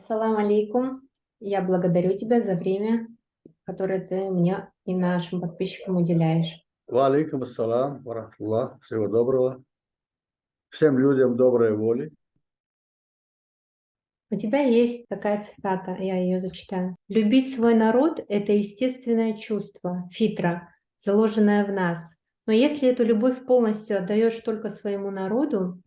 Ассаламу алейкум. Я благодарю тебя за время, которое ты мне и нашим подписчикам уделяешь. Ва алейкум ассалам, ва рахматуллах. Всего доброго. Всем людям доброй воли. У тебя есть такая цитата, я ее зачитаю. «Любить свой народ– это естественное чувство, фитра, заложенное в нас. Но если эту любовь полностью отдаешь только своему народу,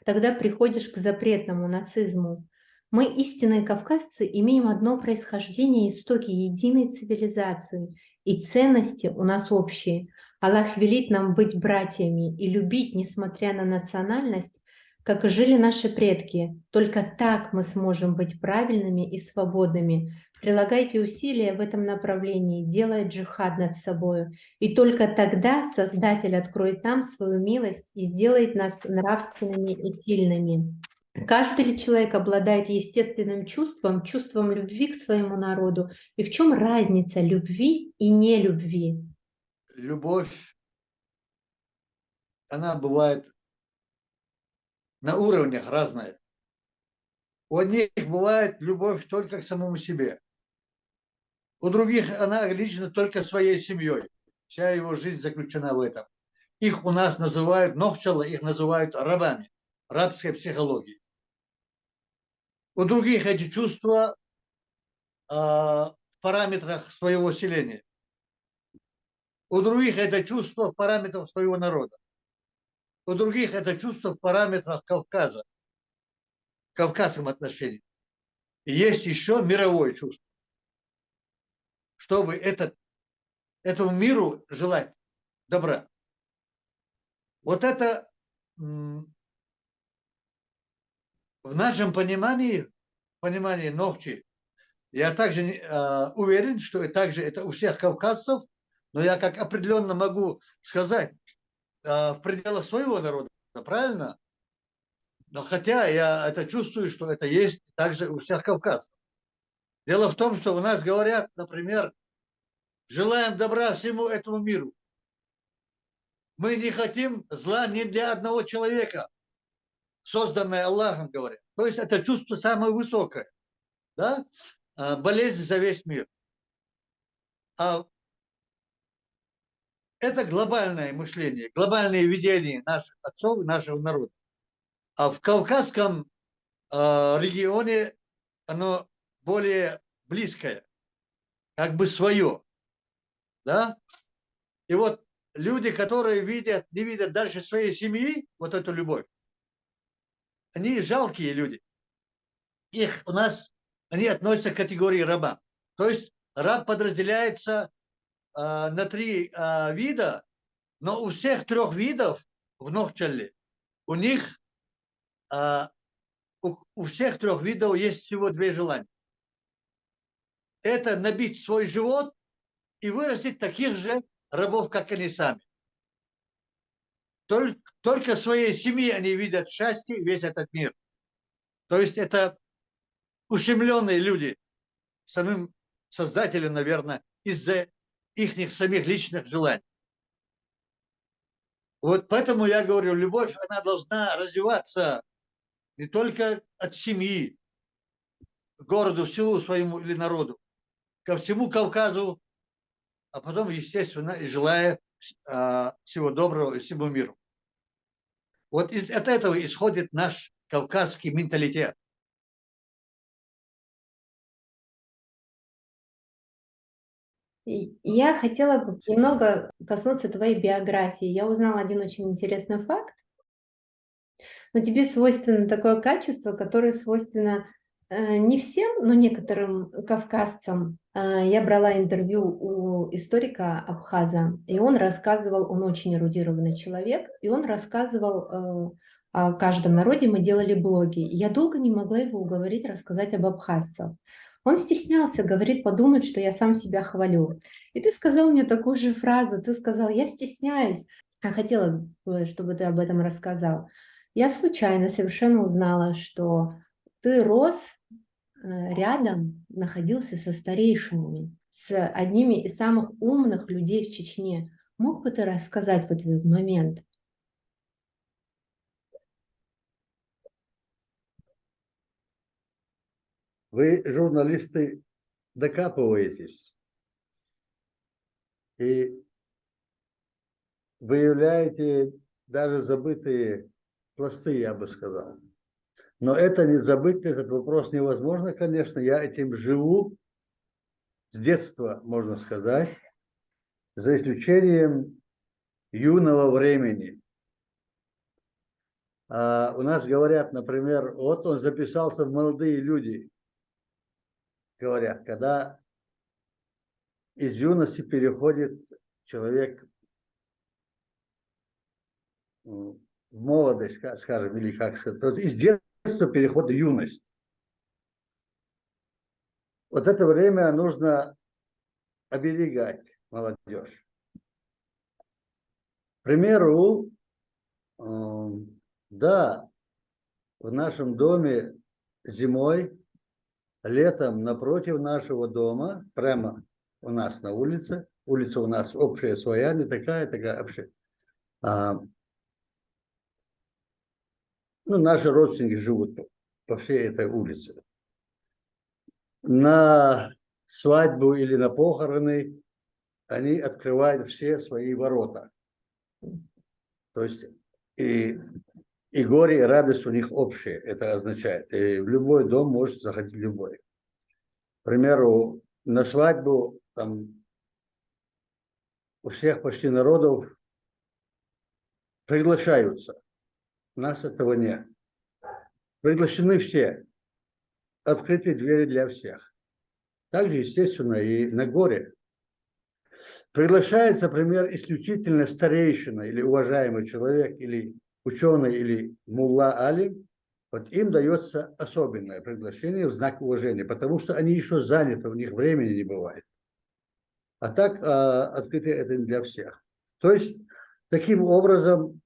тогда приходишь к запретному нацизму. Мы, истинные кавказцы, имеем одно происхождение, истоки единой цивилизации, и ценности у нас общие. Аллах велит нам быть братьями и любить, несмотря на национальность, как и жили наши предки. Только так мы сможем быть правильными и свободными. Прилагайте усилия в этом направлении, делая джихад над собой. И только тогда Создатель откроет нам свою милость и сделает нас нравственными и сильными. Каждый ли человек обладает естественным чувством, чувством любви к своему народу? И в чем разница любви и нелюбви? Любовь, она бывает на уровнях разная. У одних бывает любовь только к самому себе. У других она ограничена только своей семьей. Вся его жизнь заключена в этом. Их у нас называют, нохчала, их называют рабами. Рабской психологии. У других эти чувства в параметрах своего селения. У других это чувство в параметрах своего народа. У других это чувство в параметрах Кавказа, в кавказском отношении. И есть еще мировое чувство. Чтобы этому миру желать добра. Вот это в нашем понимании Нохчи, я также уверен, что и также это у всех кавказцев, но я как определенно могу сказать в пределах своего народа, правильно? Но хотя я это чувствую, что это есть также у всех кавказцев. Дело в том, что у нас говорят, например, желаем добра всему этому миру. Мы не хотим зла ни для одного человека, созданное Аллахом, говорят. То есть это чувство самое высокое. Да? Болезнь за весь мир. А это глобальное мышление, глобальное видение наших отцов и нашего народа. А в Кавказском регионе оно более близкое, как бы свое. Да? И вот люди, которые не видят дальше своей семьи, вот эту любовь, они жалкие люди. Их у нас, они относятся к категории раба. То есть раб подразделяется на три вида, но у всех трех видов в Нохчалле, у них, у всех трех видов есть всего две желания. Это набить свой живот и вырастить таких же рабов, как они сами. Только в своей семье они видят счастье, весь этот мир. То есть это ущемленные люди самим создателем, наверное, из-за их самих личных желаний. Вот поэтому я говорю, любовь, она должна развиваться не только от семьи, городу, селу своему или народу, ко всему Кавказу, а потом, естественно, и желая всего доброго и всему миру. Вот от этого исходит наш кавказский менталитет. Я хотела бы немного коснуться твоей биографии. Я узнала один очень интересный факт. Но тебе свойственно такое качество, которое свойственно не всем, но некоторым кавказцам. Я брала интервью у историка Абхаза, и он рассказывал, он очень эрудированный человек, и он рассказывал о каждом народе, мы делали блоги. Я долго не могла его уговорить рассказать об абхазцах. Он стеснялся, говорит, подумает, что я сам себя хвалю. И ты сказал мне такую же фразу, ты сказал, я стесняюсь, а хотела бы, чтобы ты об этом рассказал. Я случайно совершенно узнала, что ты рос рядом, находился со старейшинами, с одними из самых умных людей в Чечне. Мог бы ты рассказать вот этот момент? вы, журналисты, докапываетесь и выявляете даже забытые пласты, я бы сказал. Но это не забыть, этот вопрос невозможно, конечно. Я этим живу с детства, можно сказать, за исключением юного времени. У нас говорят, например, вот он записался в молодые люди. Говорят, когда из юности переходит человек в молодость, скажем, или как сказать, вот из детства переходит в юность. Вот это время нужно оберегать молодежь. К примеру, да, в нашем доме зимой, летом напротив нашего дома, прямо у нас на улице, улица у нас общая своя, не такая общая. Наши родственники живут по всей этой улице. На свадьбу или на похороны они открывают все свои ворота. То есть и горе, и радость у них общие, это означает. И в любой дом может заходить любой. К примеру, на свадьбу там у всех почти народов приглашаются. У нас этого нет. Приглашены все. Открыты двери для всех. Также, естественно, и на горе. Приглашается, например, исключительно старейшина или уважаемый человек, или ученый, или мулла алим. Вот им дается особенное приглашение в знак уважения, потому что они еще заняты, у них времени не бывает. А так открыто это для всех. То есть, таким образом,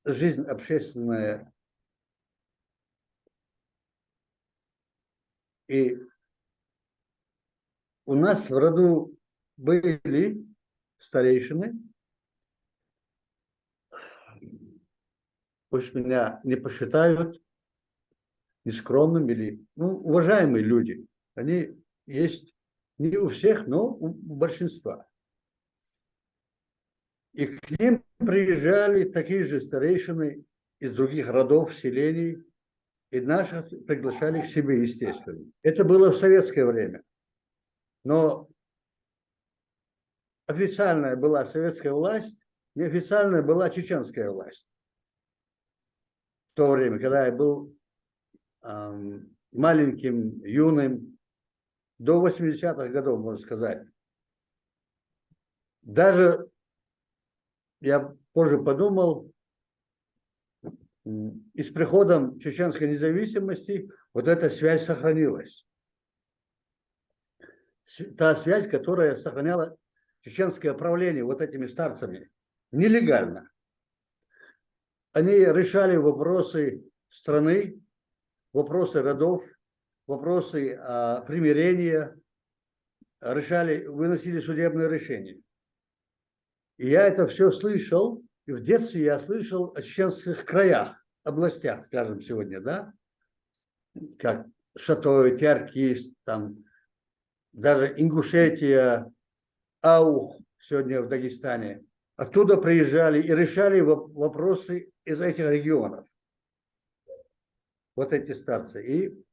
жизнь общественная и у нас в роду были старейшины, пусть меня не посчитают нескромным или, уважаемые люди. Они есть не у всех, но у большинства. И к ним приезжали такие же старейшины из других родов, селений, и наших приглашали к себе, естественно. Это было в советское время. Но официальная была советская власть, неофициальная была чеченская власть. В то время, когда я был маленьким, юным, до 80-х годов, можно сказать. Даже я позже подумал, и с приходом чеченской независимости вот эта связь сохранилась. Та связь, которая сохраняла чеченское правление вот этими старцами, нелегально. Они решали вопросы страны, вопросы родов, вопросы примирения, выносили судебные решения. И я это все слышал, и в детстве я слышал о чеченских краях, областях, скажем, сегодня, да, как Шатой, Тиаркиз, там, даже Ингушетия, Аух, сегодня в Дагестане. Оттуда приезжали и решали вопросы из этих регионов. Вот эти старцы. И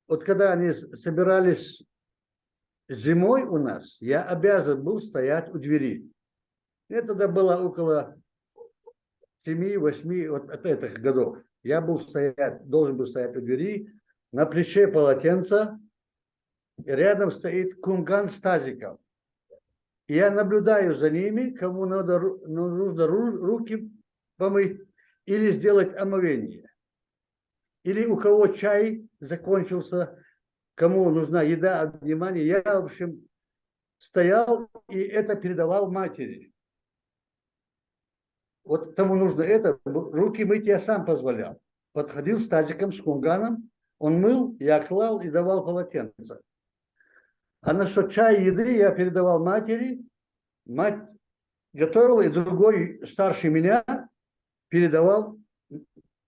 вот когда они собирались зимой у нас, я обязан был стоять у двери. Это тогда было около 7-8 вот от этих годов. Я должен был стоять у двери, на плече полотенца, и рядом стоит кунган с тазиком. И я наблюдаю за ними, кому нужно руки помыть или сделать омовение. Или у кого чай закончился, кому нужна еда, внимание. Я, в общем, стоял и это передавал матери. Вот кому нужно это, руки мыть я сам позволял. Подходил с тазиком, с кунганом, он мыл, я клал и давал полотенце. А насчет чая и еды я передавал матери. Мать готовила, и другой, старше меня, передавал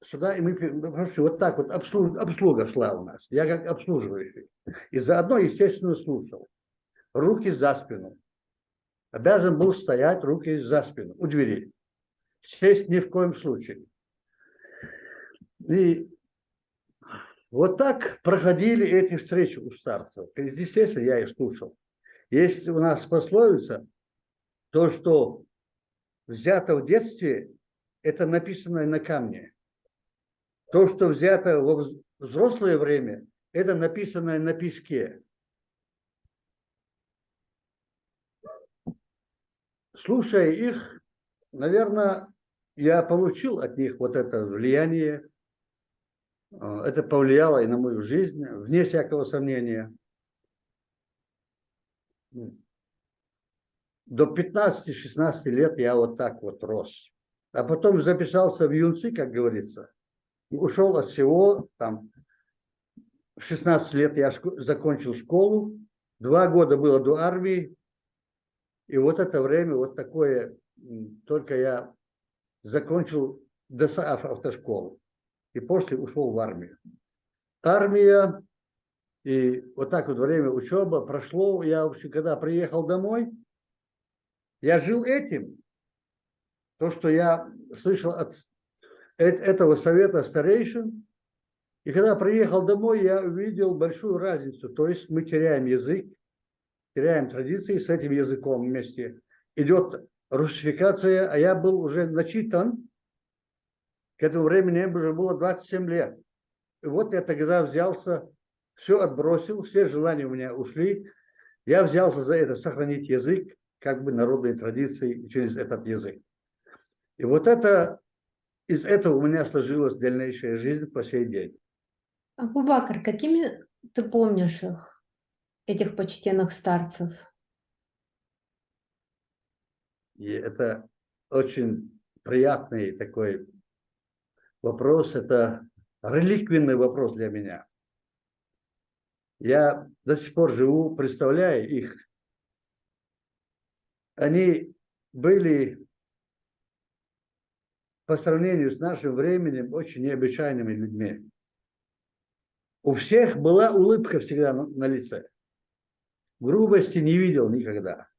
сюда, и мы вообще вот так вот обслуга шла у нас. Я как обслуживающий. И заодно, естественно, слушал. Руки за спину. Обязан был стоять, руки за спину, у двери. Сесть ни в коем случае. И вот так проходили эти встречи у старцев. И, естественно, я их слушал. Есть у нас пословица, то, что взято в детстве, это написано на камне. То, что взято во взрослое время, это написано на песке. Слушая их, наверное, я получил от них вот это влияние. Это повлияло и на мою жизнь, вне всякого сомнения. До 15-16 лет я вот так вот рос. А потом записался в юнцы, как говорится. Ушел от всего. Там, в 16 лет я закончил школу. 2 года было до армии. И вот это время вот такое, только я закончил ДСАФ автошколу. И после ушел в армию. Армия, и вот так вот время учебы прошло. Я вообще, когда приехал домой, я жил этим. То, что я слышал от этого совета старейшин. И когда приехал домой, я увидел большую разницу. То есть мы теряем язык, теряем традиции с этим языком вместе. Идет русификация, а я был уже начитан. К этому времени мне уже было 27 лет. И вот я тогда взялся, все отбросил, все желания у меня ушли. Я взялся за это, сохранить язык, как бы народные традиции через этот язык. И вот это, из этого у меня сложилась дальнейшая жизнь по сей день. Абу Бакр, какими ты помнишь их, этих почтенных старцев? И это очень приятный такой вопрос, это реликвийный вопрос для меня. Я до сих пор живу, представляя их. Они были по сравнению с нашим временем очень необычайными людьми. У всех была улыбка всегда на лице. Грубости не видел никогда.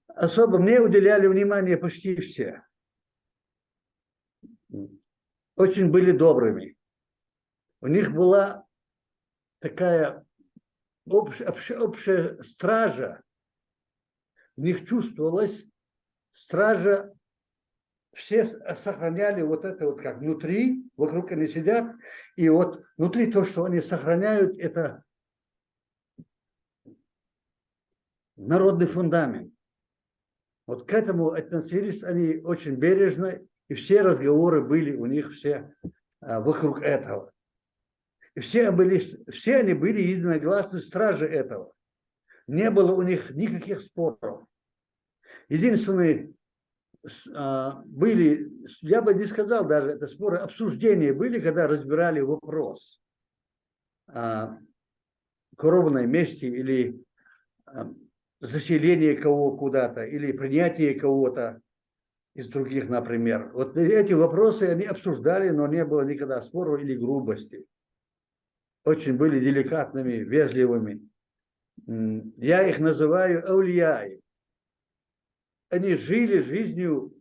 Особо мне уделяли внимание почти все. Очень были добрыми. У них была такая общая стража. В них чувствовалась стража. Все сохраняли вот это вот как внутри, вокруг они сидят. И вот внутри то, что они сохраняют, это народный фундамент. Вот к этому относились они очень бережно. И все разговоры были у них все вокруг этого. И все они были единогласны стражи этого. Не было у них никаких споров. Единственные были, я бы не сказал даже, это споры, обсуждения были, когда разбирали вопрос кровной мести или заселение кого куда-то, или принятие кого-то из других, например. Вот эти вопросы они обсуждали, но не было никогда споров или грубости. Очень были деликатными, вежливыми. Я их называю аулияи. Они жили жизнью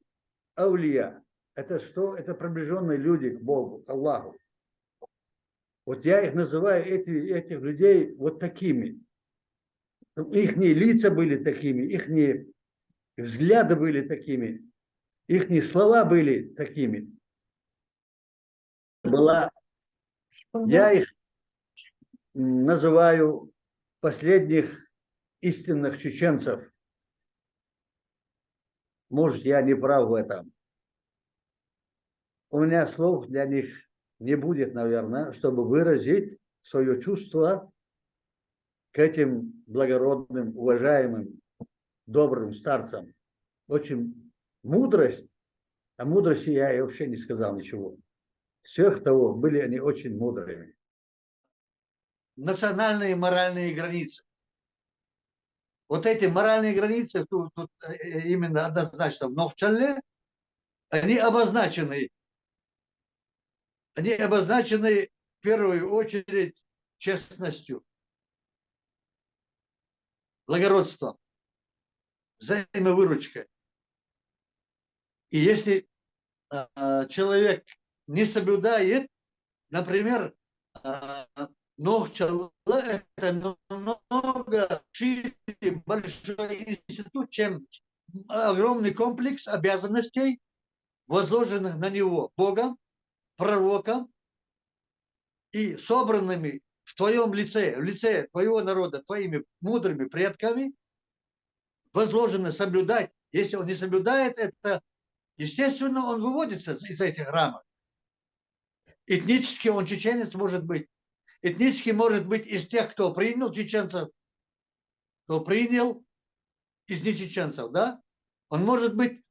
аулия. Это что? Это приближенные люди к Богу, к Аллаху. Вот я их называю, этих людей, вот такими. Их лица были такими, их взгляды были такими, их слова были такими. Я их называю последних истинных чеченцев. Может, я не прав в этом. У меня слов для них не будет, наверное, чтобы выразить свое чувство к этим благородным, уважаемым, добрым старцам. Очень мудрость, о мудрости я и вообще не сказал ничего. Сверх того, были они очень мудрыми. Национальные моральные границы. Вот эти моральные границы тут именно однозначно в Нохчалле, они обозначены они обозначены в первую очередь честностью, благородством, взаимовыручкой. И если человек не соблюдает, например, Нохчалла – это намного шире, большой институт, чем огромный комплекс обязанностей, возложенных на него Богом, пророком и собранными в твоем лице, в лице твоего народа, твоими мудрыми предками, возложено соблюдать. Если он не соблюдает это, естественно, он выводится из этих рамок. Этнически он чеченец может быть. Этнически может быть из тех, кто принял чеченцев, кто принял из нечеченцев, да? Он может быть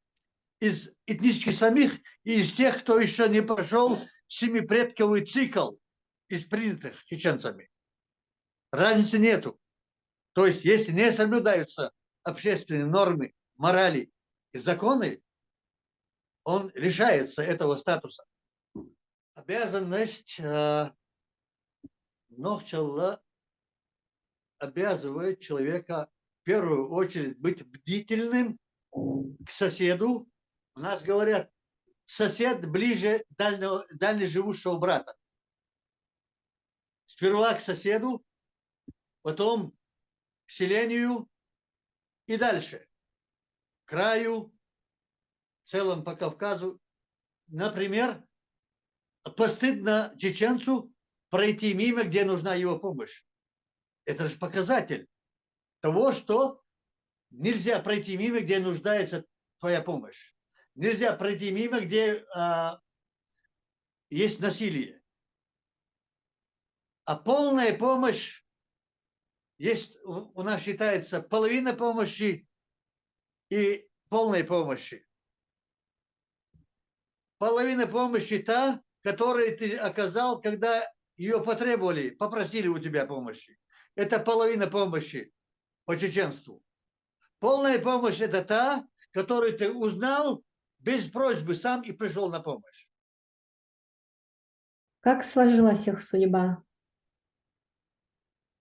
из этнически самих и из тех, кто еще не прошел семипредковый цикл из принятых чеченцами. Разницы нету. То есть, если не соблюдаются общественные нормы, морали и законы, он лишается этого статуса. Обязанность Нохчалла обязывает человека в первую очередь быть бдительным к соседу. У нас говорят, сосед ближе дальнеживущего брата. Сперва к соседу, потом к селению и дальше. К краю, в целом по Кавказу. Например, постыдно чеченцу пройти мимо, где нужна его помощь. Это же показатель того, что нельзя пройти мимо, где нуждается твоя помощь. Нельзя пройти мимо, где есть насилие. А полная помощь, есть у нас считается половина помощи и полной помощи. Половина помощи та, которую ты оказал, когда ее потребовали, попросили у тебя помощи. Это половина помощи по чеченству. Полная помощь – это та, которую ты узнал без просьбы сам и пришел на помощь. Как сложилась их судьба?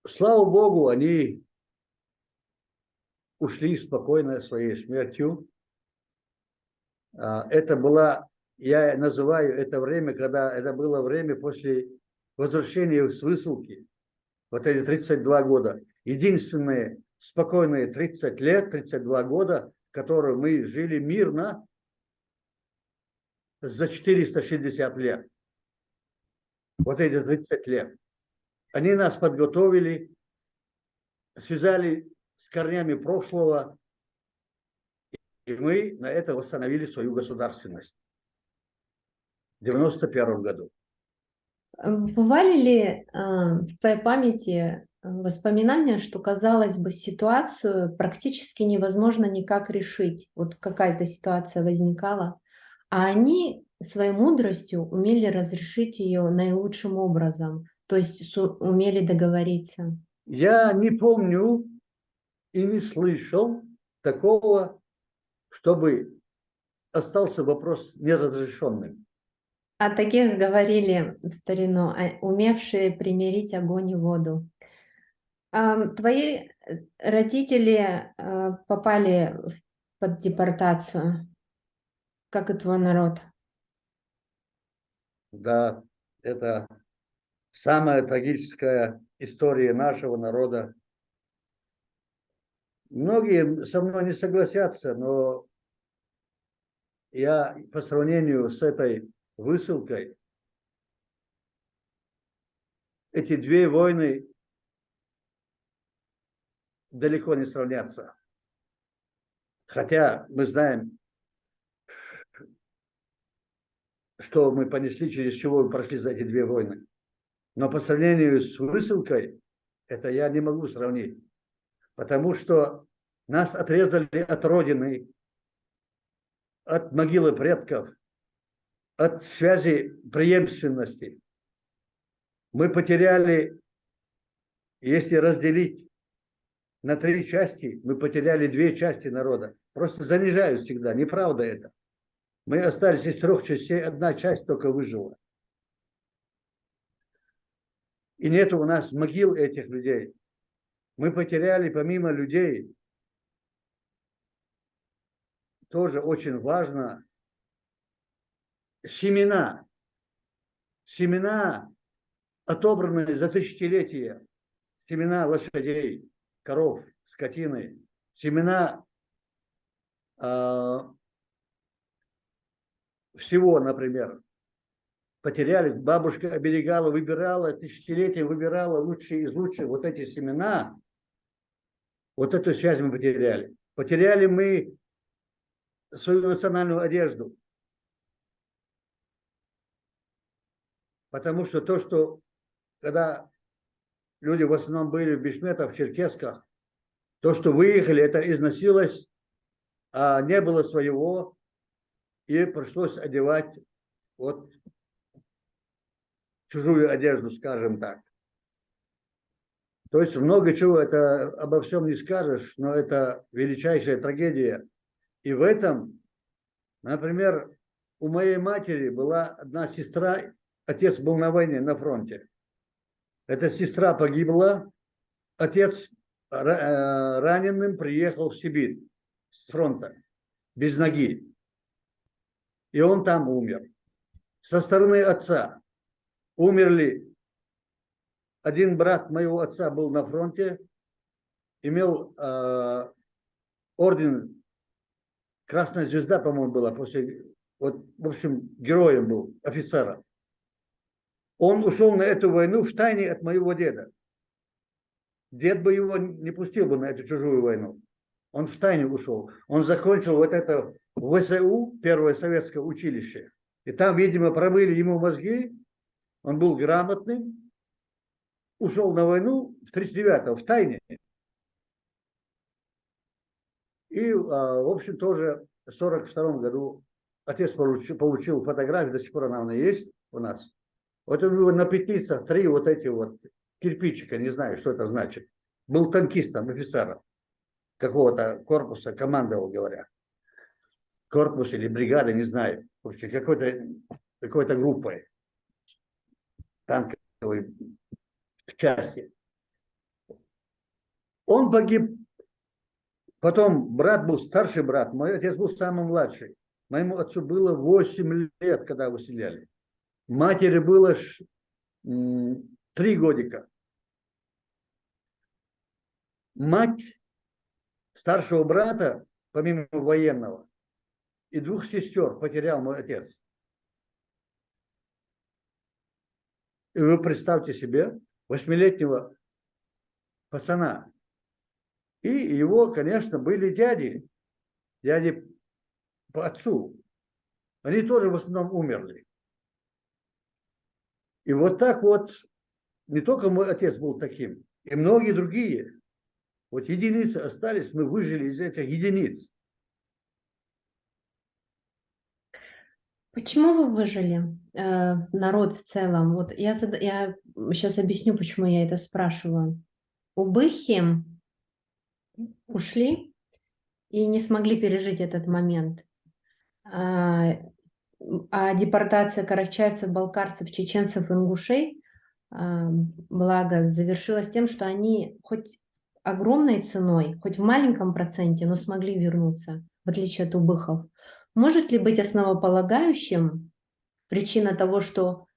Слава Богу, они ушли спокойно своей смертью. Это была, я называю это время, когда это было время после возвращения с высылки. Вот эти 32 года. Единственные спокойные 30 лет, 32 года, которые мы жили мирно за 460 лет. Вот эти 30 лет. Они нас подготовили, связали с корнями прошлого, и мы на это восстановили свою государственность в 91 году. Бывали ли в твоей памяти воспоминания, что, казалось бы, ситуацию практически невозможно никак решить? Вот какая-то ситуация возникала, а они своей мудростью умели разрешить ее наилучшим образом, то есть умели договориться. Я не помню и не слышал такого, чтобы остался вопрос неразрешенным. О таких говорили в старину, умевшие примирить огонь и воду. Твои родители попали под депортацию, как и твой народ. Да, это самая трагическая история нашего народа. Многие со мной не согласятся, но я по сравнению с этой высылкой, эти две войны далеко не сравнятся. Хотя мы знаем, что мы понесли, через чего мы прошли за эти две войны. Но по сравнению с высылкой, это я не могу сравнить. Потому что нас отрезали от Родины, от могилы предков, от связи преемственности. Мы потеряли, если разделить на 3 части, мы потеряли 2 части народа. Просто занижают всегда, неправда это. Мы остались из 3 частей, 1 часть только выжила. И нет у нас могил этих людей. Мы потеряли помимо людей, тоже очень важно, семена. Семена, отобранные за тысячелетия. Семена лошадей, коров, скотины. Семена всего, например, потеряли. Бабушка оберегала, выбирала, тысячелетия выбирала лучшие из лучших. Вот эти семена, вот эту связь мы потеряли. Потеряли мы свою национальную одежду. Потому что то, что когда люди в основном были в бешметах, в черкесках, то, что выехали, это износилось, а не было своего, и пришлось одевать вот чужую одежду, скажем так. То есть много чего, это обо всем не скажешь, но это величайшая трагедия. И в этом, например, у моей матери была одна сестра, отец был на войне, на фронте. Эта сестра погибла, отец раненым приехал в Сибирь с фронта, без ноги. И он там умер. Со стороны отца умерли. Один брат моего отца был на фронте, имел орден, Красная Звезда, по-моему, была, после, вот, в общем, героем был, офицером. Он ушел на эту войну в тайне от моего деда. Дед бы его не пустил бы на эту чужую войну. Он в тайне ушел. Он закончил вот это ВСУ, первое советское училище. И там, видимо, промыли ему мозги. Он был грамотным. Ушел на войну в 1939-м, в тайне. И, в общем, тоже в 1942 году отец получил фотографию, до сих пор она есть у нас. Вот у него на петлицах 3 вот эти вот кирпичика, не знаю, что это значит. Был танкистом, офицером какого-то корпуса, командовал, говоря. Корпус или бригада, не знаю. В общем, какой-то группой танковой части. Он погиб. Потом брат был, старший брат, мой отец был самый младший. Моему отцу было 8 лет, когда выселяли. Матери было 3 годика. Мать старшего брата, помимо военного, и 2 сестер потерял мой отец. И вы представьте себе 8-летнего пацана. И его, конечно, были дяди по отцу. Они тоже в основном умерли. И вот так вот, не только мой отец был таким, и многие другие. Вот единицы остались, мы выжили из этих единиц. Почему вы выжили, народ в целом? Вот я сейчас объясню, почему я это спрашиваю. Убыхи ушли и не смогли пережить этот момент. А депортация карачаевцев, балкарцев, чеченцев, ингушей, благо, завершилась тем, что они хоть огромной ценой, хоть в маленьком проценте, но смогли вернуться, в отличие от убыхов. Может ли быть основополагающим причина того, что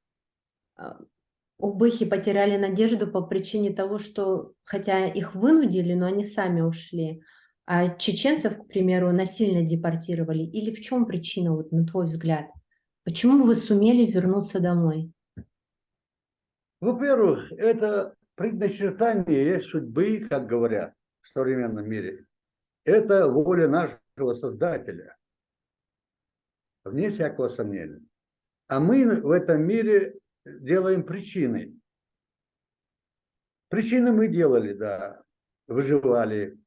убыхи потеряли надежду по причине того, что, хотя их вынудили, но они сами ушли, а чеченцев, к примеру, насильно депортировали? Или в чем причина, вот, на твой взгляд? Почему вы сумели вернуться домой? Во-первых, это предначертание судьбы, как говорят в современном мире. Это воля нашего Создателя, вне всякого сомнения. А мы в этом мире делаем причины. Причины мы делали, да, выживали.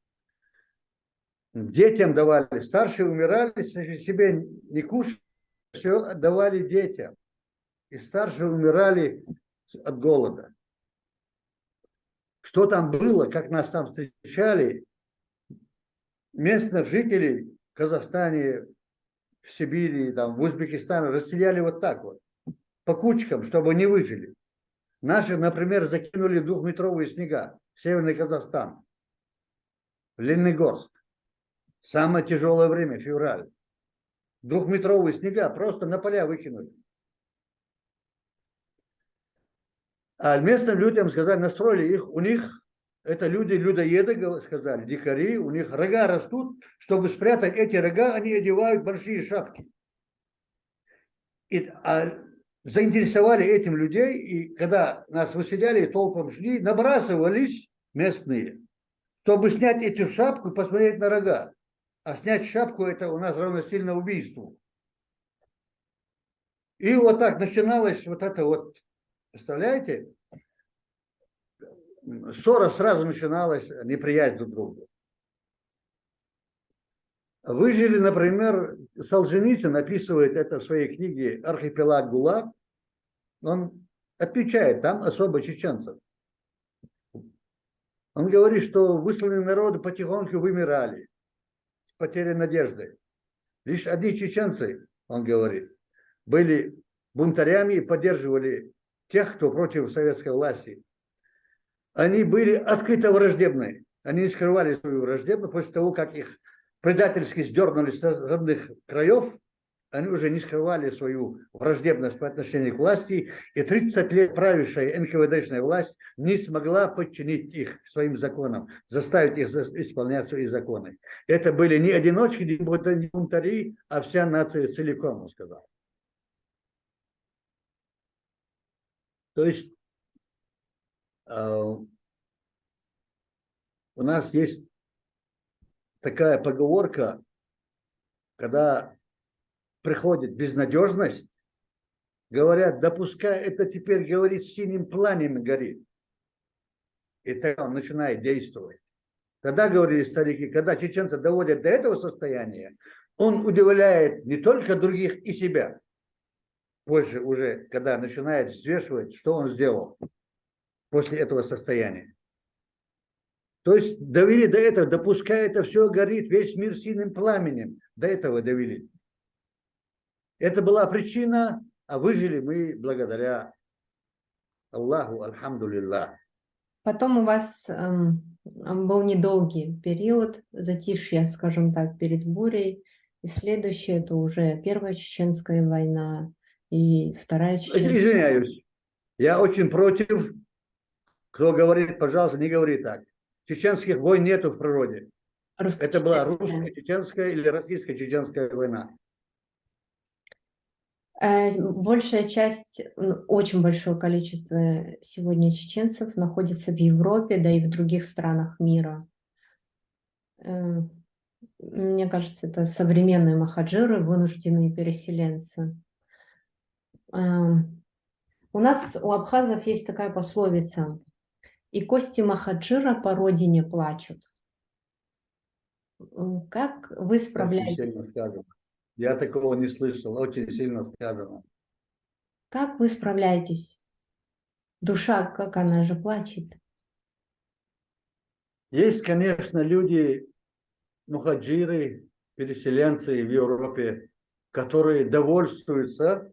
Детям давали. Старшие умирали, себе не кушали, все давали детям. И старшие умирали от голода. Что там было, как нас там встречали, местных жителей в Казахстане, в Сибири, там, в Узбекистане расстреляли вот так вот, по кучкам, чтобы не выжили. Наши, например, закинули 2-метровые снега в Северный Казахстан, в Лениногорск. Самое тяжелое время, февраль. 2-метровые снега просто на поля выкинули. А местным людям сказали, настроили их, у них, это люди, людоеды, сказали, дикари, у них рога растут, чтобы спрятать эти рога, они одевают большие шапки. Заинтересовали этим людей, и когда нас выселяли, толпом шли, набрасывались местные, чтобы снять эту шапку и посмотреть на рога. А снять шапку это у нас равносильно убийству. И вот так начиналось вот это вот, представляете? Ссора сразу начиналась, неприязнь друг к другу. Выжили, например, Солженицын описывает это в своей книге «Архипелаг ГУЛАГ». Он отмечает там особо чеченцев. Он говорит, что высланные народы потихоньку вымирали, с потерей надежды. Лишь одни чеченцы, он говорит, были бунтарями и поддерживали тех, кто против советской власти. Они были открыто враждебны. Они не скрывали свою враждебность после того, как их предательски сдернули с родных краев, они уже не скрывали свою враждебность по отношению к власти, и 30 лет правившая НКВДшная власть не смогла подчинить их своим законам, заставить их исполнять свои законы. Это были не одиночки, не бунтари, а вся нация целиком, он сказал. То есть у нас есть такая поговорка, когда приходит безнадежность, говорят, да пускай это теперь, говорит, синим пламенем горит. И тогда он начинает действовать. Тогда, говорили старики, когда чеченцы доводят до этого состояния, он удивляет не только других и себя. Позже уже, когда начинает взвешивать, что он сделал после этого состояния. То есть довели до этого, да пускай это все горит, весь мир синим пламенем. До этого довели. Это была причина, а выжили мы благодаря Аллаху, альхамдулиллах. Потом у вас был недолгий период затишья, скажем так, перед бурей. И следующее это уже Первая Чеченская война и Вторая Чеченская. Извиняюсь, я очень против, кто говорит, пожалуйста, не говори так. Чеченских войн нету в природе. Это была русско-чеченская или российско-чеченская война. Большая часть, очень большое количество сегодня чеченцев находится в Европе, да и в других странах мира. Мне кажется, это современные махаджиры, вынужденные переселенцы. У нас, у абхазов есть такая пословица: «И кости махаджира по родине плачут». Как вы справляетесь? Очень сильно сказано. Я такого не слышал, очень сильно сказано. Как вы справляетесь? Душа, как она же плачет. Есть, конечно, люди, мухаджиры, переселенцы в Европе, которые довольствуются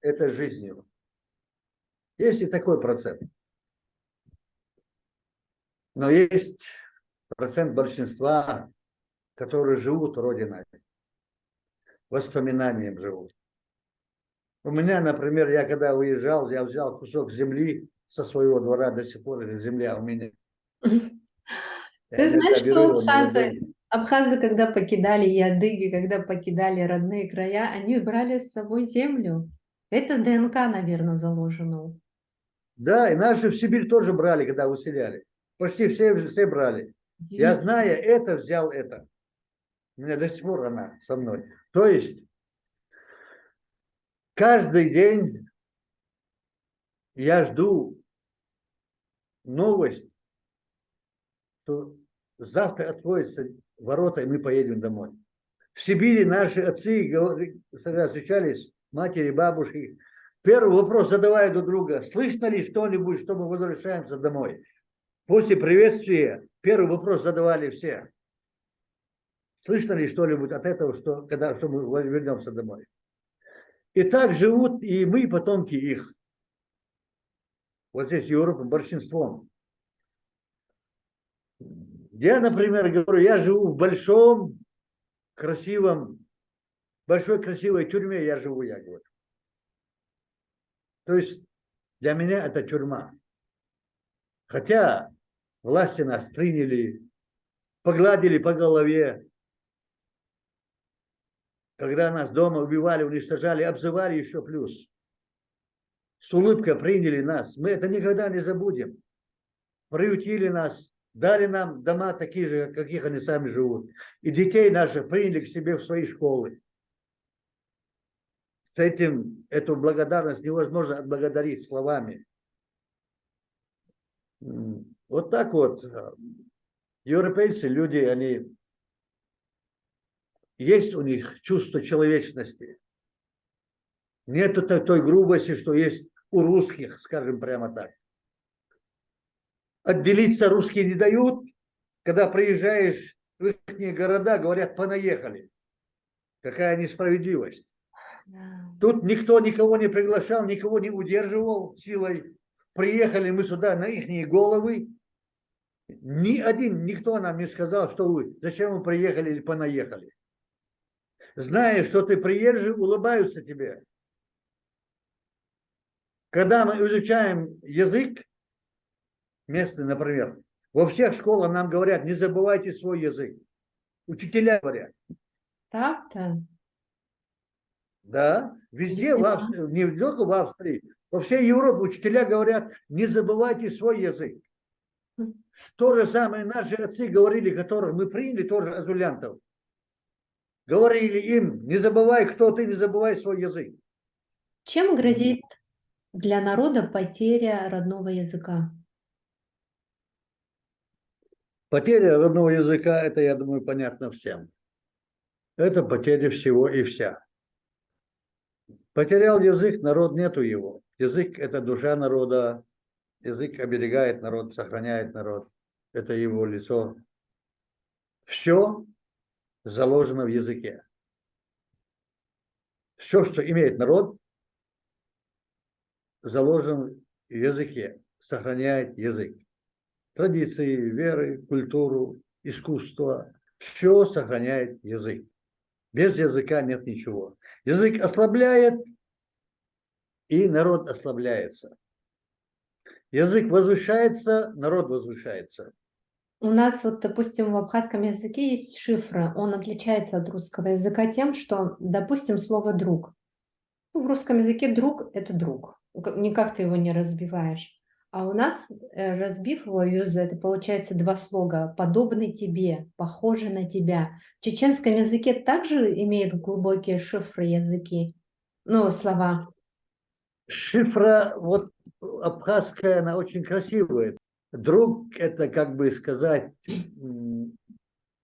этой жизнью. Есть и такой процент. Но есть процент большинства, которые живут Родиной, воспоминанием живут. У меня, например, я когда уезжал, я взял кусок земли со своего двора, до сих пор эта земля у меня. Ты знаешь, что абхазы, когда покидали, и адыги, когда покидали родные края, они брали с собой землю. Это ДНК, наверное, заложено. Да, и наши в Сибирь тоже брали, когда выселяли. Почти все брали. Я, зная это, взял это. У меня до сих пор она со мной. То есть каждый день я жду новость, что завтра откроются ворота, и мы поедем домой. В Сибири наши отцы, когда встречались, матери, бабушки, первый вопрос задавая друг друга: слышно ли что-нибудь, что мы возвращаемся домой? После приветствия первый вопрос задавали все: слышно ли что-нибудь от этого, что мы вернемся домой? И так живут и мы, потомки их. Вот здесь Европа большинством. Я, например, говорю, я живу в большой красивой тюрьме, я говорю. То есть для меня это тюрьма. Хотя власти нас приняли, погладили по голове, когда нас дома убивали, уничтожали, обзывали еще плюс. С улыбкой приняли нас. Мы это никогда не забудем. Приютили нас, дали нам дома такие же, каких они сами живут. И детей наших приняли к себе в свои школы. С этим эту благодарность невозможно отблагодарить словами. Вот так вот. Европейцы, люди, они... Есть у них чувство человечности. Нету той грубости, что есть у русских, скажем прямо так. Отделиться русские не дают. Когда приезжаешь в их города, говорят, понаехали. Какая несправедливость. Да. Тут никто никого не приглашал, никого не удерживал силой. Приехали мы сюда на их головы. Никто нам не сказал, что вы, зачем вы приехали или понаехали. Зная, что ты приезжий, улыбаются тебе. Когда мы изучаем язык местный, например, во всех школах нам говорят, не забывайте свой язык. Учителя говорят. Правда? Да, везде, в Австрии, не только в Австрии, во всей Европе учителя говорят, не забывайте свой язык. То же самое наши отцы говорили, которых мы приняли, тоже азулянтов. Говорили им, не забывай, кто ты, не забывай свой язык. Чем грозит для народа потеря родного языка? Потеря родного языка, это, я думаю, понятно всем. Это потеря всего и вся. Потерял язык, народ нету его. Язык – это душа народа. Язык оберегает народ, сохраняет народ. Это его лицо. Все заложено в языке. Все, что имеет народ, заложено в языке, сохраняет язык. Традиции, веры, культуру, искусство. Все сохраняет язык. Без языка нет ничего. Язык ослабляет, и народ ослабляется. Язык возвышается, народ возвышается. У нас, вот, допустим, в абхазском языке есть шифра. Он отличается от русского языка тем, что, допустим, слово «друг». Ну, в русском языке «друг» – это друг. Никак ты его не разбиваешь. А у нас, разбив его, это получается два слога: «подобный тебе», «похожий на тебя». В чеченском языке также имеют глубокие шифры языки, ну, слова. Шифра, вот абхазская, она очень красивая. Друг, это, как бы сказать,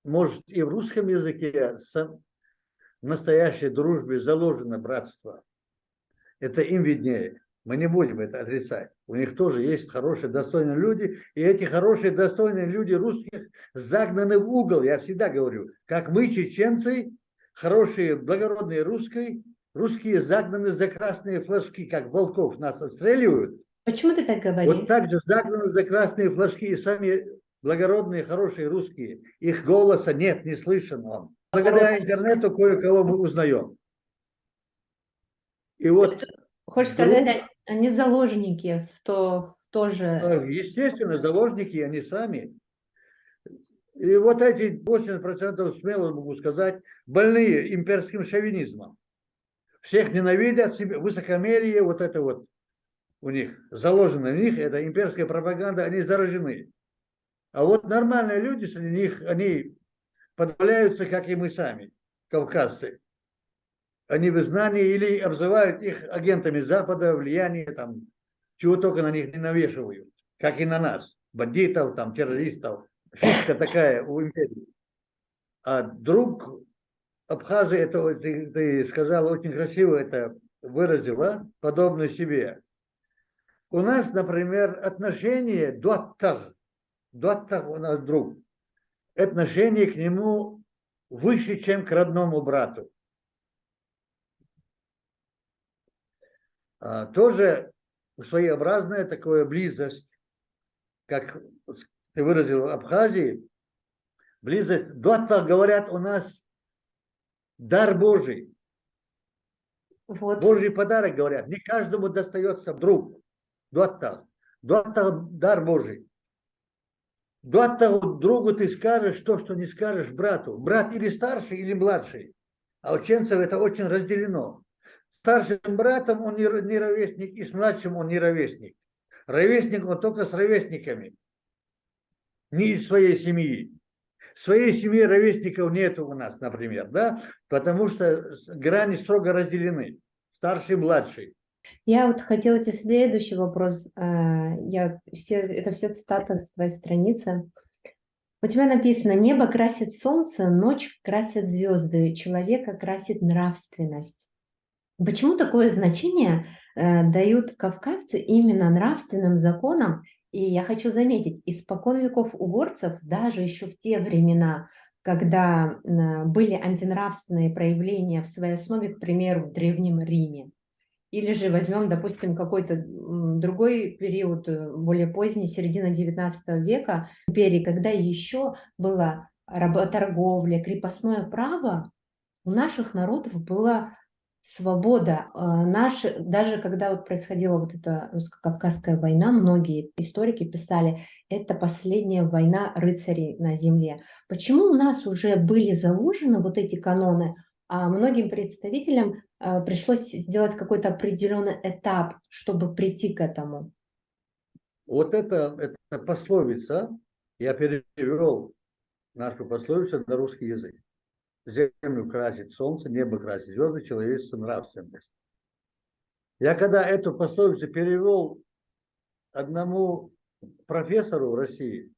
может, и в русском языке в настоящей дружбе заложено братство. Это им виднее. Мы не будем это отрицать. У них тоже есть хорошие, достойные люди. И эти хорошие, достойные люди русских загнаны в угол. Я всегда говорю, как мы, чеченцы, хорошие, благородные русские загнаны за красные флажки, как волков нас отстреливают. Почему ты так говоришь? Вот так же загнаны за красные флажки и сами благородные, хорошие русские. Их голоса нет, не слышен он. Благодаря интернету кое-кого мы узнаем. И вот... Хочешь сказать, они заложники в то же... Естественно, заложники они сами. И вот эти 80%, смело могу сказать, больные имперским шовинизмом. Всех ненавидят, высокомерие, вот это вот у них заложено в них, это имперская пропаганда, они заражены. А вот нормальные люди среди них, они подавляются, как и мы сами, кавказцы. Они в изгнании или обзывают их агентами Запада, влияния, там, чего только на них не навешивают, как и на нас, бандитов, там, террористов. Фишка такая у империи. А друг Абхазы, это ты сказала очень красиво, это выразила, подобно себе. У нас, например, отношение доттаг у нас друг, отношение к нему выше, чем к родному брату. Тоже своеобразная такая близость, как ты выразил в Абхазии, близость. Дотта, говорят, у нас дар Божий, Вот. Божий подарок, говорят. Не каждому достается друг. Дотта. Дотта – дар Божий. Дотта другу ты скажешь то, что не скажешь брату. Брат или старший, или младший. А у ченцев это очень разделено. Старшим братом он не ровесник, и с младшим он не ровесник. Ровесник он только с ровесниками, не из своей семьи. В своей семье ровесников нету у нас, например, да, потому что грани строго разделены. Старший, младший. Я вот хотела тебе следующий вопрос. Это все цитата с твоей страницы. У тебя написано: «Небо красит солнце, ночь красят звезды, человека красит нравственность». Почему такое значение дают кавказцы именно нравственным законам? И я хочу заметить, испокон веков угорцев, даже еще в те времена, когда были антинравственные проявления в своей основе, к примеру, в Древнем Риме, или же возьмем, допустим, какой-то другой период, более поздний, середина XIX века, империи, когда еще была работорговля, крепостное право, у наших народов была свобода. Даже когда вот происходила вот эта русско-кавказская война, многие историки писали, это последняя война рыцарей на земле. Почему у нас уже были заложены вот эти каноны, а многим представителям пришлось сделать какой-то определенный этап, чтобы прийти к этому? Вот это пословица, я перевел нашу пословицу на русский язык. Землю красит солнце, небо красит звезды, человечество нравственность. Я когда эту пословицу перевел одному профессору в России,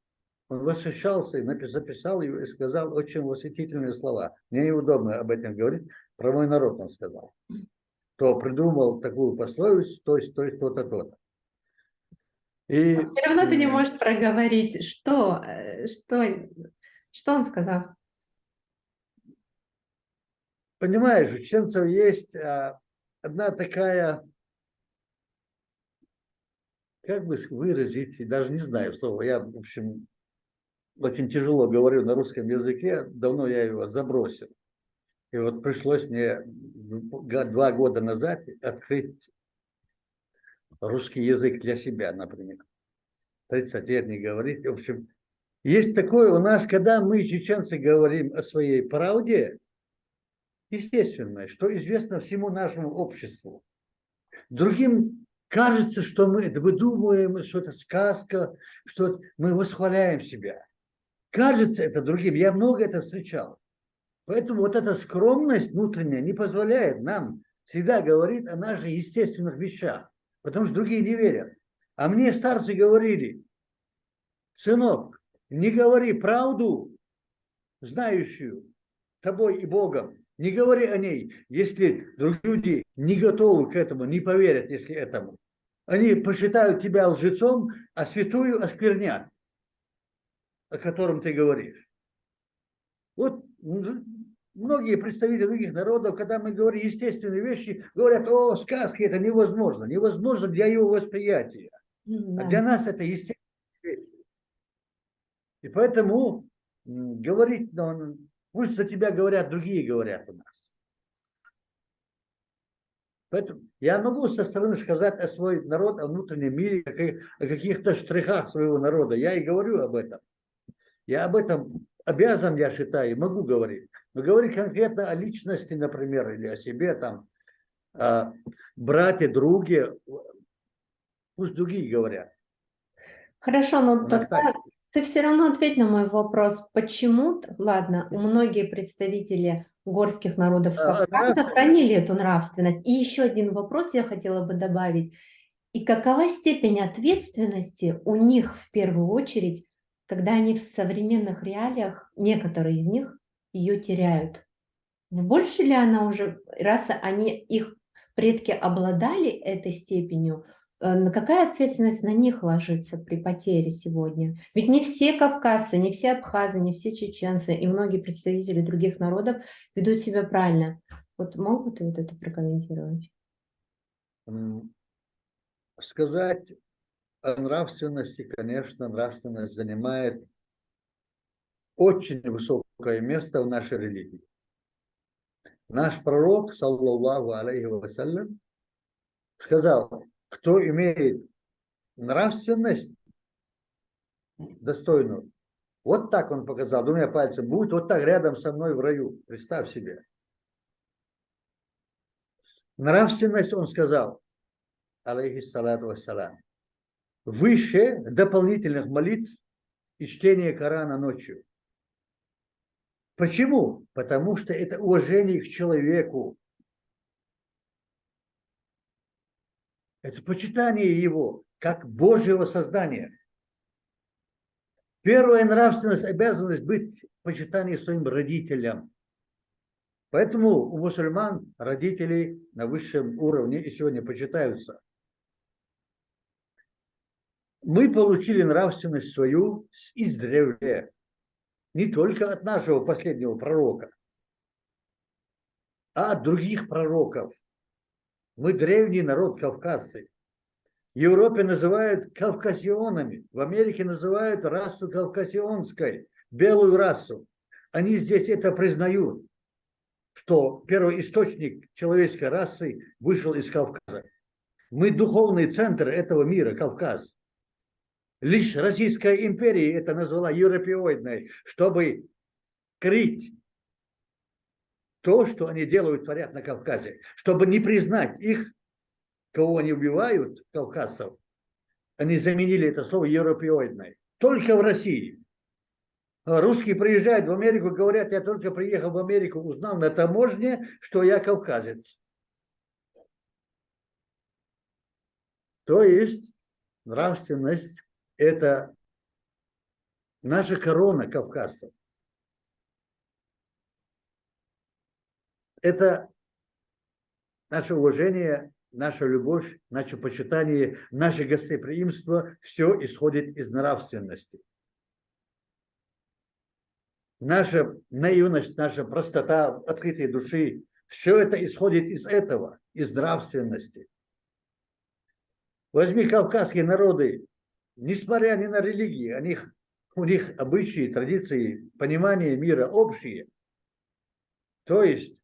он восхищался и записал ее и сказал очень восхитительные слова. Мне неудобно об этом говорить, про мой народ он сказал. Кто придумал такую пословицу, то есть то-то, то-то. И все равно ты не можешь проговорить, что он сказал. Понимаешь, у чеченцев есть одна такая, как бы выразить, даже не знаю слово. Я, в общем, очень тяжело говорю на русском языке, давно я его забросил. И вот пришлось мне 2 года назад открыть русский язык для себя, например. 30 лет не говорить. В общем, есть такое у нас, когда мы, чеченцы, говорим о своей правде, естественно, что известно всему нашему обществу. Другим кажется, что мы это выдумываем, что это сказка, что мы восхваляем себя. Кажется это другим. Я много это встречал. Поэтому вот эта скромность внутренняя не позволяет нам всегда говорить о наших естественных вещах, потому что другие не верят. А мне старцы говорили: сынок, не говори правду, знающую тобой и Богом, не говори о ней, если другие люди не готовы к этому, не поверят, если этому. Они посчитают тебя лжецом, а святую осквернят, о котором ты говоришь. Вот многие представители других народов, когда мы говорим естественные вещи, говорят: о, сказки, это невозможно. Невозможно для его восприятия. Да. А для нас это естественные вещи. И поэтому говорить, пусть за тебя говорят, другие говорят у нас. Поэтому я могу со стороны сказать о своем народе, о внутреннем мире, о каких-то штрихах своего народа. Я и говорю об этом. Я об этом обязан, я считаю, могу говорить. Но говорить конкретно о личности, например, или о себе, там, о брате, друге, пусть другие говорят. Хорошо, но У нас тогда так. ты все равно ответь на мой вопрос. Почему, ладно, многие представители горских народов Кавказа сохранили эту нравственность. И еще один вопрос я хотела бы добавить. И какова степень ответственности у них в первую очередь, когда они в современных реалиях, некоторые из них, ее теряют? В больше ли она уже, раз их предки обладали этой степенью, какая ответственность на них ложится при потере сегодня? Ведь не все кавказцы, не все абхазы, не все чеченцы и многие представители других народов ведут себя правильно. Вот могут вы вот это прокомментировать? сказать о нравственности, конечно, нравственность занимает очень высокое место в нашей религии. Наш пророк, саллаллаху алейхи вассалям, сказал, кто имеет нравственность достойную, вот так он показал, двумя пальцами, будет вот так рядом со мной в раю. Представь себе. Нравственность, он сказал, алейхиссалату вассалам, выше дополнительных молитв и чтения Корана ночью. Почему? Потому что это уважение к человеку. Это почитание его, как Божьего создания. Первая нравственность, обязанность быть в почитании своим родителям. Поэтому у мусульман родители на высшем уровне и сегодня почитаются. Мы получили нравственность свою издревле, не только от нашего последнего пророка, а от других пророков. Мы древний народ кавказцы. В Европе называют кавказионами, в Америке называют расу кавказионской, белую расу. Они здесь это признают, что первый источник человеческой расы вышел из Кавказа. Мы духовный центр этого мира, Кавказ. Лишь Российская империя это назвала европеоидной, чтобы крыть то, что они делают, творят на Кавказе, чтобы не признать их, кого они убивают, кавказцев, они заменили это слово европеоидной. Только в России. Русские приезжают в Америку, говорят, я только приехал в Америку, узнал на таможне, что я кавказец. То есть нравственность – это наша корона кавказцев. Это наше уважение, наша любовь, наше почитание, наше гостеприимство – все исходит из нравственности. Наша наивность, наша простота, открытие души – все это исходит из этого, из нравственности. Возьми кавказские народы, несмотря ни на религии, у них обычаи, традиции, понимание мира общие. То есть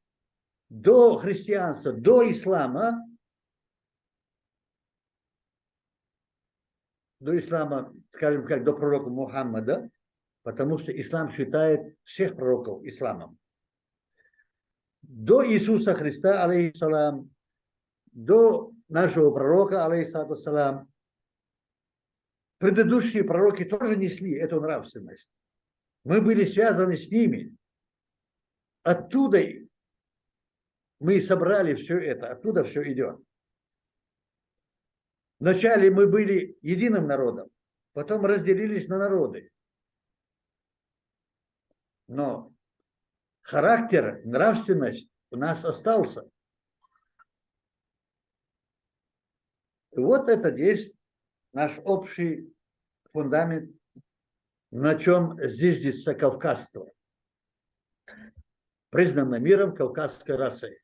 до христианства, до ислама, скажем как, до пророка Мухаммада, потому что ислам считает всех пророков исламом. До Иисуса Христа, алейхиссалам, до нашего пророка, алейхиссалам, предыдущие пророки тоже несли эту нравственность. Мы были связаны с ними. Оттуда мы собрали все это, оттуда все идет. Вначале мы были единым народом, потом разделились на народы. Но характер, нравственность у нас остался. И вот это есть наш общий фундамент, на чем зиждется кавказство, признано миром кавказской расой.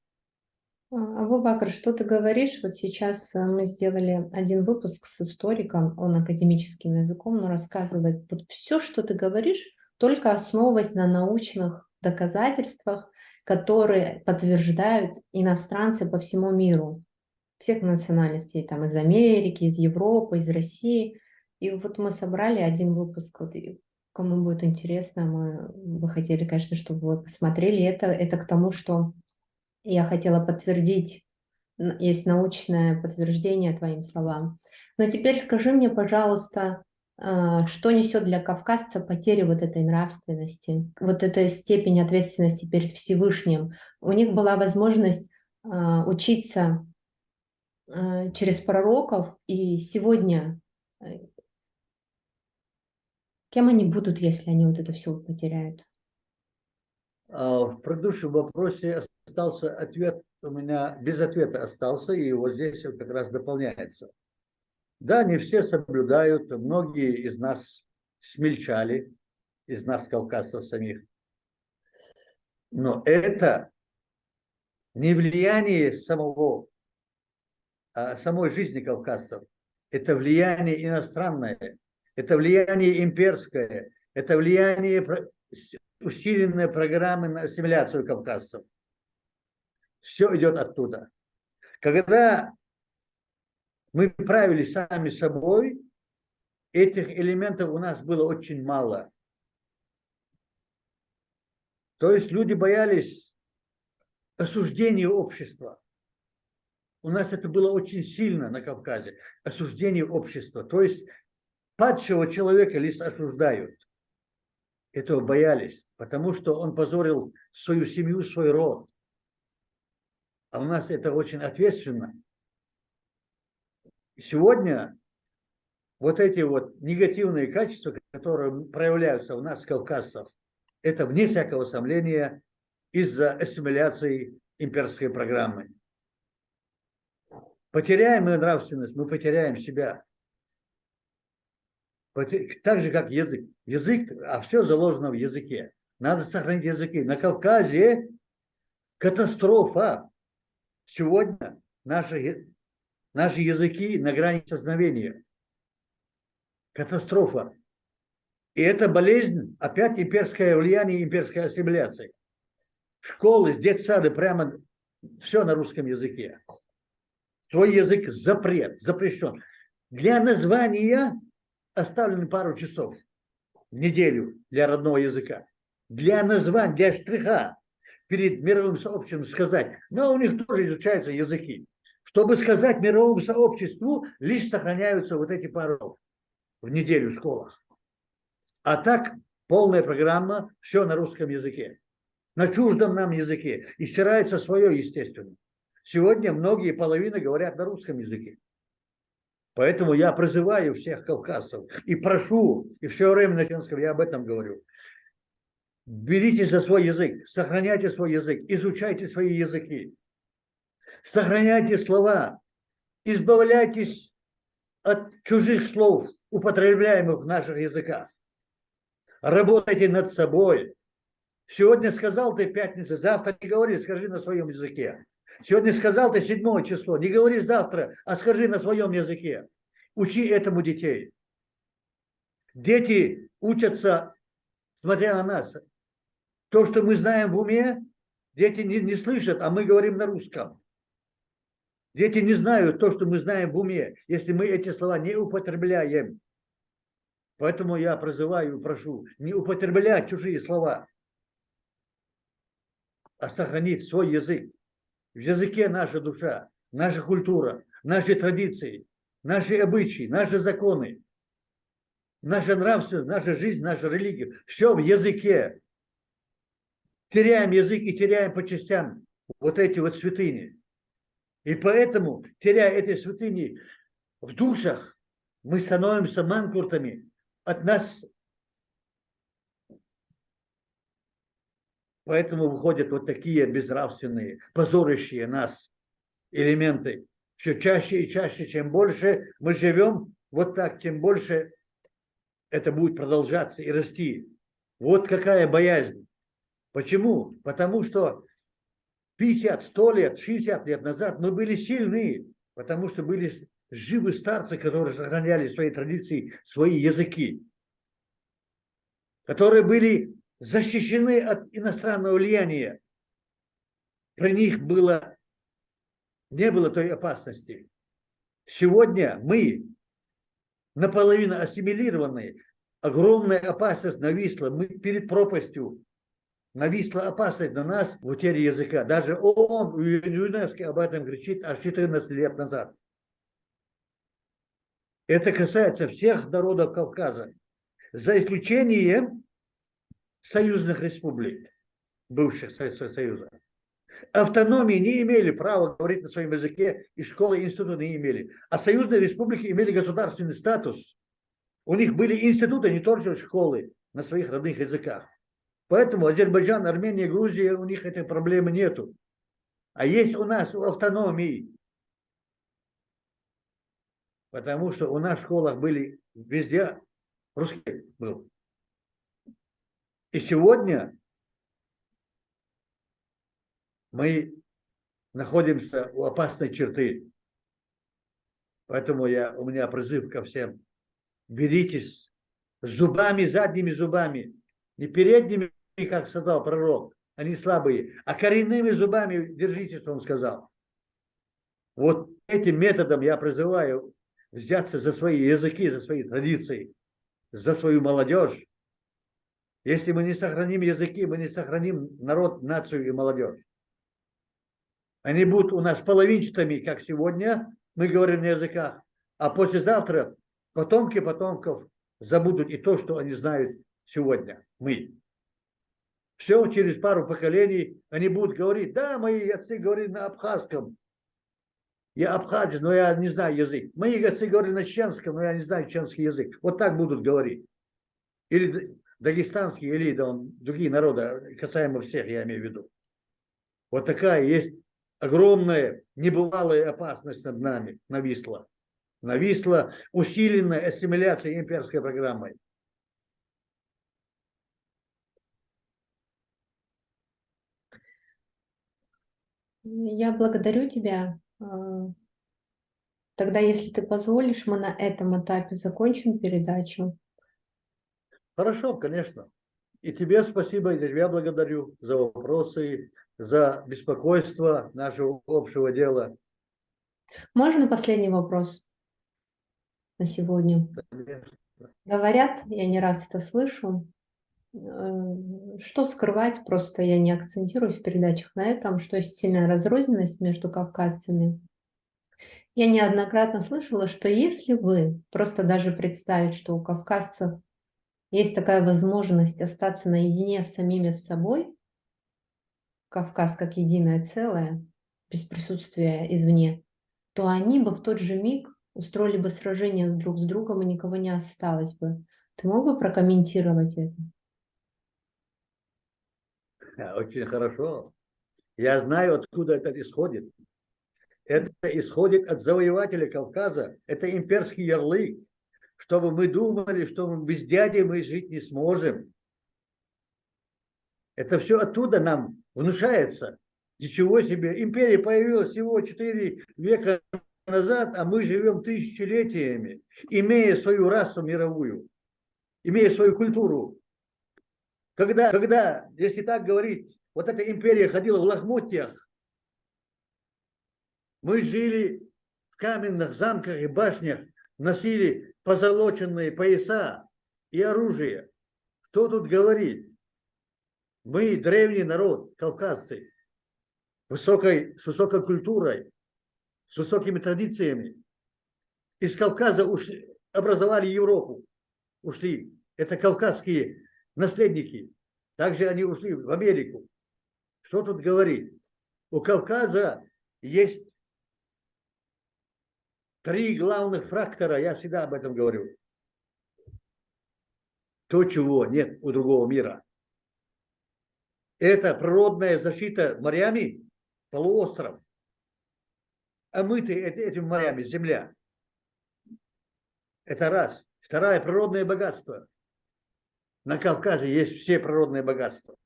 Абу Бакр, что ты говоришь? Вот сейчас мы сделали один выпуск с историком, он академическим языком, но рассказывает, вот все, что ты говоришь, только основываясь на научных доказательствах, которые подтверждают иностранцы по всему миру, всех национальностей, там из Америки, из Европы, из России. И вот мы собрали один выпуск, вот, и кому будет интересно, мы бы хотели, конечно, чтобы вы посмотрели. Это к тому, что я хотела подтвердить, есть научное подтверждение твоим словам. Но теперь скажи мне, пожалуйста, что несет для кавказца потеря вот этой нравственности, вот этой степень ответственности перед Всевышним? У них была возможность учиться через пророков, и сегодня кем они будут, если они вот это все потеряют? В предыдущем вопросе остался ответ, у меня без ответа остался, и вот здесь как раз дополняется. Да, не все соблюдают, многие из нас смельчали, из нас, кавказцев самих. Но это не влияние самой жизни кавказцев. это влияние иностранное, это влияние имперское, это влияние усиленной программы на ассимиляцию кавказцев. Все идет оттуда. Когда мы правились сами собой, этих элементов у нас было очень мало. То есть люди боялись осуждения общества. У нас это было очень сильно на Кавказе. Осуждение общества. То есть падшего человека лишь осуждают. Этого боялись, потому что он позорил свою семью, свой род. А у нас это очень ответственно. Сегодня вот эти вот негативные качества, которые проявляются у нас, кавказцев, это вне всякого сомнения из-за ассимиляции имперской программы. Потеряем мы нравственность, мы потеряем себя. Так же, как язык. Язык, а все заложено в языке. Надо сохранить языки. На Кавказе катастрофа. Сегодня наши языки на грани исчезновения. Катастрофа. И это болезнь, опять имперское влияние, имперская ассимиляция. Школы, детсады, прямо все на русском языке. Свой язык запрещен. Для названия оставлены пару часов в неделю для родного языка. Для названия, для штриха перед мировым сообществом сказать, но у них тоже изучаются языки. Чтобы сказать мировому сообществу, лишь сохраняются вот эти пару в неделю в школах. А так полная программа, все на русском языке. На чуждом нам языке. И стирается свое, естественно. Сегодня многие половины говорят на русском языке. Поэтому я призываю всех кавказцев и прошу, и все время на чеченском я об этом говорю. Беритесь за свой язык, сохраняйте свой язык, изучайте свои языки. Сохраняйте слова, избавляйтесь от чужих слов, употребляемых в наших языках. Работайте над собой. Сегодня сказал ты пятница, завтра не говори, скажи на своем языке. Сегодня сказал ты 7 число, не говори завтра, а скажи на своем языке. Учи этому детей. Дети учатся, смотря на нас. То, что мы знаем в уме, дети не слышат, а мы говорим на русском. Дети не знают то, что мы знаем в уме, если мы эти слова не употребляем. Поэтому я призываю и прошу не употреблять чужие слова, а сохранить свой язык. В языке наша душа, наша культура, наши традиции, наши обычаи, наши законы, наша нравственность, наша жизнь, наша религия. Все в языке. Теряем язык и теряем по частям вот эти вот святыни. И поэтому, теряя эти святыни в душах, мы становимся манкуртами. От нас поэтому выходят вот такие безнравственные, позорящие нас элементы. Все чаще и чаще, чем больше мы живем вот так, тем больше это будет продолжаться и расти. Вот какая боязнь. Почему? Потому что 50, 100 лет, 60 лет назад мы были сильны, потому что были живы старцы, которые сохраняли свои традиции, свои языки, которые были защищены от иностранного влияния. При них не было той опасности. Сегодня мы наполовину ассимилированные, огромная опасность нависла, мы перед пропастью. Нависла опасность на нас в утере языка. Даже ООН, ЮНЕСКО об этом кричит аж 14 лет назад. Это касается всех народов Кавказа, за исключением союзных республик, бывших Союза. Автономии не имели права говорить на своем языке, и школы, и институты не имели. А союзные республики имели государственный статус. У них были институты, не только школы, на своих родных языках. Поэтому Азербайджан, Армения, Грузия, у них этой проблемы нету. А есть у нас автономии. Потому что у нас в школах были везде русский был. И сегодня мы находимся у опасной черты. Поэтому у меня призыв ко всем. Беритесь зубами, задними зубами, не передними, как сказал пророк, они слабые, а коренными зубами держите, что он сказал. Вот этим методом я призываю взяться за свои языки, за свои традиции, за свою молодежь. Если мы не сохраним языки, мы не сохраним народ, нацию и молодежь. Они будут у нас половинчатыми, как сегодня, мы говорим на языках, а послезавтра потомки потомков забудут и то, что они знают сегодня, мы. Все, через пару поколений они будут говорить, да, мои отцы говорили на абхазском. Я абхазец, но я не знаю язык. Мои отцы говорили на чеченском, но я не знаю чеченский язык. Вот так будут говорить. Или дагестанский, или другие народы, касаемо всех, я имею в виду. Вот такая есть огромная, небывалая опасность над нами нависла. Нависла усиленная ассимиляция имперской программой. Я благодарю тебя. Тогда, если ты позволишь, мы на этом этапе закончим передачу. Хорошо, конечно. И тебе спасибо, и тебя благодарю за вопросы, за беспокойство нашего общего дела. Можно последний вопрос на сегодня? Конечно. Говорят, я не раз это слышу, что скрывать, просто я не акцентирую в передачах на этом, что есть сильная разрозненность между кавказцами. Я неоднократно слышала, что если вы просто даже представить, что у кавказцев есть такая возможность остаться наедине с самими собой, Кавказ как единое целое, без присутствия извне, то они бы в тот же миг устроили бы сражение друг с другом, и никого не осталось бы. Ты мог бы прокомментировать это? Очень хорошо. Я знаю, откуда это исходит. Это исходит от завоевателя Кавказа. Это имперский ярлык. Чтобы мы думали, что без дяди мы жить не сможем. Это все оттуда нам внушается. Ничего себе. Империя появилась всего 4 века назад, а мы живем тысячелетиями, имея свою расу мировую, имея свою культуру. Когда, если так говорить, вот эта империя ходила в лохмотьях, мы жили в каменных замках и башнях, носили позолоченные пояса и оружие. Кто тут говорит? Мы древний народ, кавказцы, с высокой культурой, с высокими традициями. Из Кавказа образовали Европу, ушли. Это кавказские наследники. Также они ушли в Америку. Что тут говорить? У Кавказа есть 3 главных фактора, я всегда об этом говорю. То, чего нет у другого мира. Это природная защита морями, полуостров. Омытый этими морями земля. Это раз. Второе, природное богатство. На Кавказе есть все природные богатства.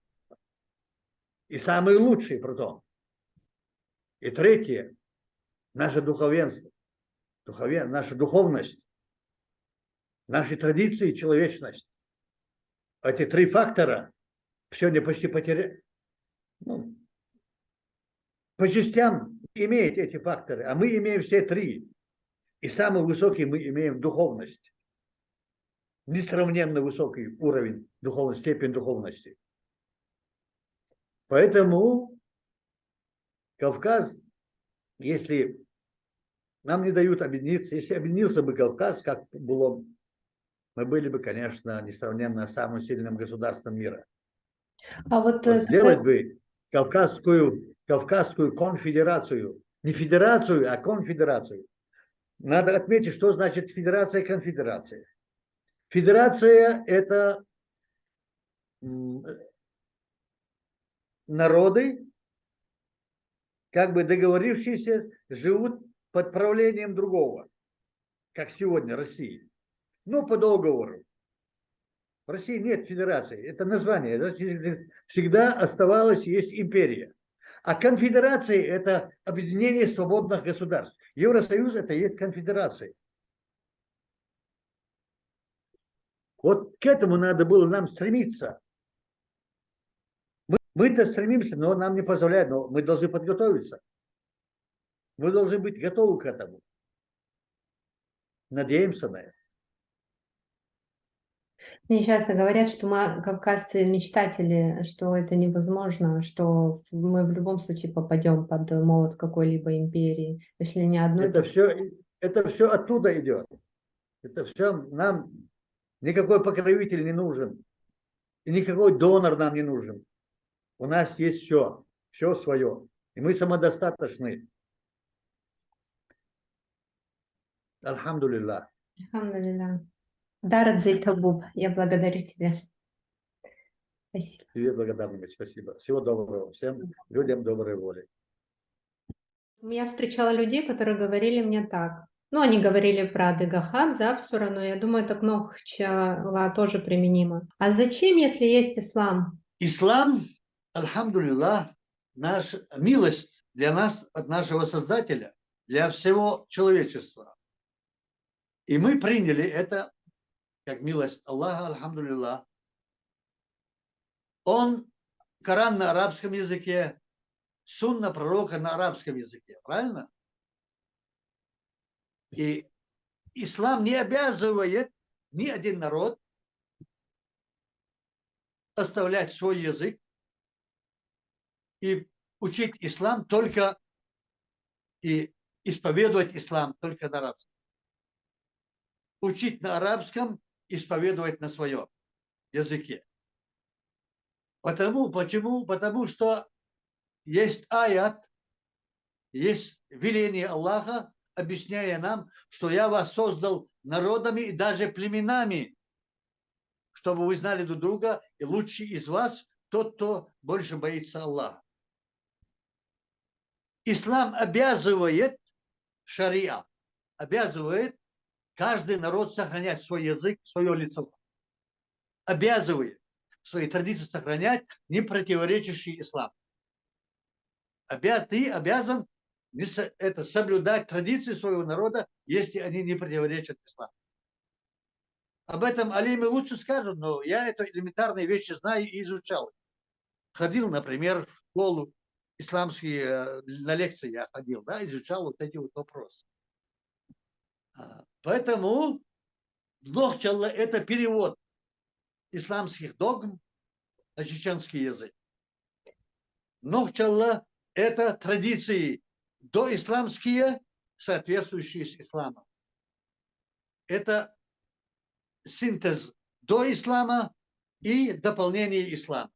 И самые лучшие, притом. И третье, наше духовенство. Наша духовность. Наши традиции и человечность. Эти 3 фактора сегодня почти потеряли. По частям имеют эти факторы, а мы имеем все 3. И самый высокий мы имеем духовность. Несравненно высокий уровень духовности, степень духовности. Поэтому Кавказ, если нам не дают объединиться, если объединился бы Кавказ, как было, мы были бы, конечно, несравненно самым сильным государством мира. А вот сделать бы Кавказскую конфедерацию, не федерацию, а конфедерацию. Надо отметить, что значит федерация и конфедерация. Федерация – это народы, как бы договорившиеся, живут под правлением другого, как сегодня Россия. Но по договору. В России нет федерации, это название. Всегда оставалась, есть империя. А конфедерация – это объединение свободных государств. Евросоюз – это и есть конфедерация. Вот к этому надо было нам стремиться. Мы-то стремимся, но нам не позволяют, но мы должны подготовиться. Мы должны быть готовы к этому. Надеемся на это. Мне часто говорят, что мы, кавказцы, мечтатели, что это невозможно, что мы в любом случае попадем под молот какой-либо империи, если не одной, Это то все оттуда идет. Это все нам никакой покровитель не нужен. И никакой донор нам не нужен. У нас есть все свое. И мы самодостаточны. Альхамдулиллах. Алхамдулилlah. Дарат Зайтабуб, я благодарю тебя. Спасибо. Тебе благодарность. Спасибо. Всего доброго. Всем людям доброй воли. Я встречала людей, которые говорили мне так. Ну, они говорили про Дегахаб, Запсура, но я думаю, это к Нохчала тоже применимо. А зачем, если есть ислам? Ислам, альхамдулиллах, наша милость для нас от нашего Создателя, для всего человечества. И мы приняли это как милость Аллаха, альхамдулиллах. Коран на арабском языке, сунна пророка на арабском языке, правильно? И ислам не обязывает ни один народ оставлять свой язык и учить ислам только и исповедовать ислам только на арабском. Учить на арабском, исповедовать на своем языке. Почему? Потому что есть аят, есть веление Аллаха, объясняя нам, что я вас создал народами и даже племенами, чтобы вы знали друг друга, и лучший из вас тот, кто больше боится Аллаха. Ислам обязывает, шариа, обязывает каждый народ сохранять свой язык, свое лицо. Обязывает свои традиции сохранять, не противоречащие исламу. Ты обязан соблюдать традиции своего народа, если они не противоречат исламу. Об этом алимы лучше скажут, но я это элементарные вещи знаю и изучал. Ходил, например, в школу исламские, на лекции я ходил, да, изучал вот эти вот вопросы. Поэтому Нохчалла – это перевод исламских догм на чеченский язык. Нохчалла – это традиции доисламские, соответствующие с исламом. Это синтез до ислама и дополнение ислама.